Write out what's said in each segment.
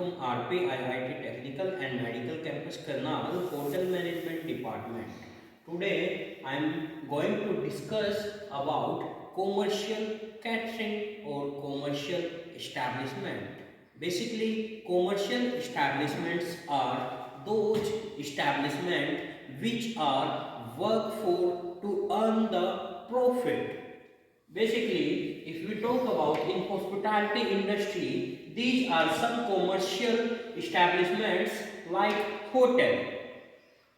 from RPIIT Technical and Medical Campus Karnal, Hotel Management Department. Today I am going to discuss about commercial catering or commercial establishment. Basically, commercial establishments are those establishments which are work for to earn the profit. Basically, if we talk about in hospitality industry, these are some commercial establishments like hotel.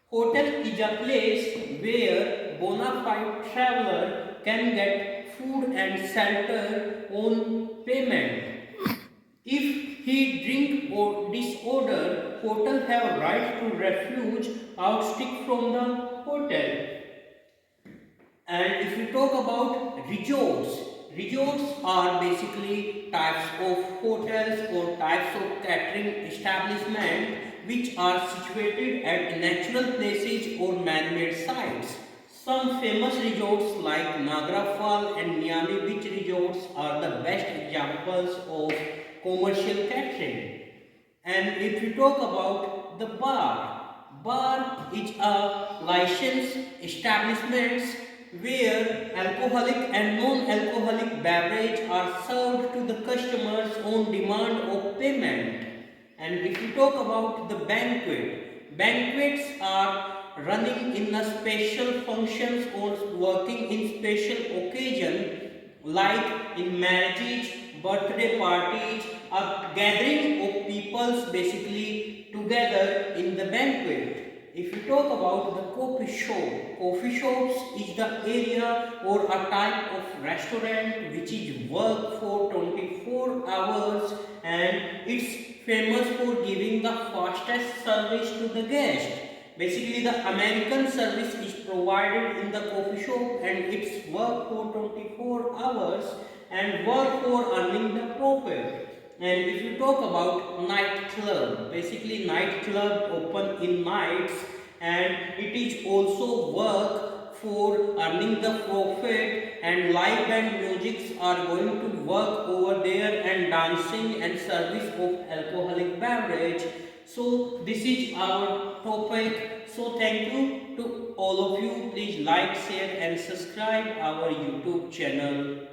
Hotel is a place where bona fide traveler can get food and shelter on payment. If he drink or disorder, hotel have right to refuge outstick from the hotel. And if we talk about resorts, resorts are basically types of hotels or types of catering establishment which are situated at natural places or man-made sites. Some famous resorts like Niagara Falls and Miami Beach resorts are the best examples of commercial catering. And if we talk about the bar is a licensed establishment where alcoholic and non-alcoholic beverage are served to the customers on demand of payment. And if you talk about the banquets are running in a special functions or working in special occasion like in marriages, birthday parties, a gathering of peoples basically together in the banquet. If you talk about the coffee shops is the area or a type of restaurant which is work for 24 hours and it's famous for giving the fastest service to the guest. Basically, the American service is provided in the coffee shop and it's work for 24 hours and work for earning the profit. And if you talk about nightclub, basically nightclub open in nights and it is also work for earning the profit and live band musics are going to work over there and dancing and service of alcoholic beverage. So this is our topic. So thank you to all of you. Please like, share and subscribe our YouTube channel.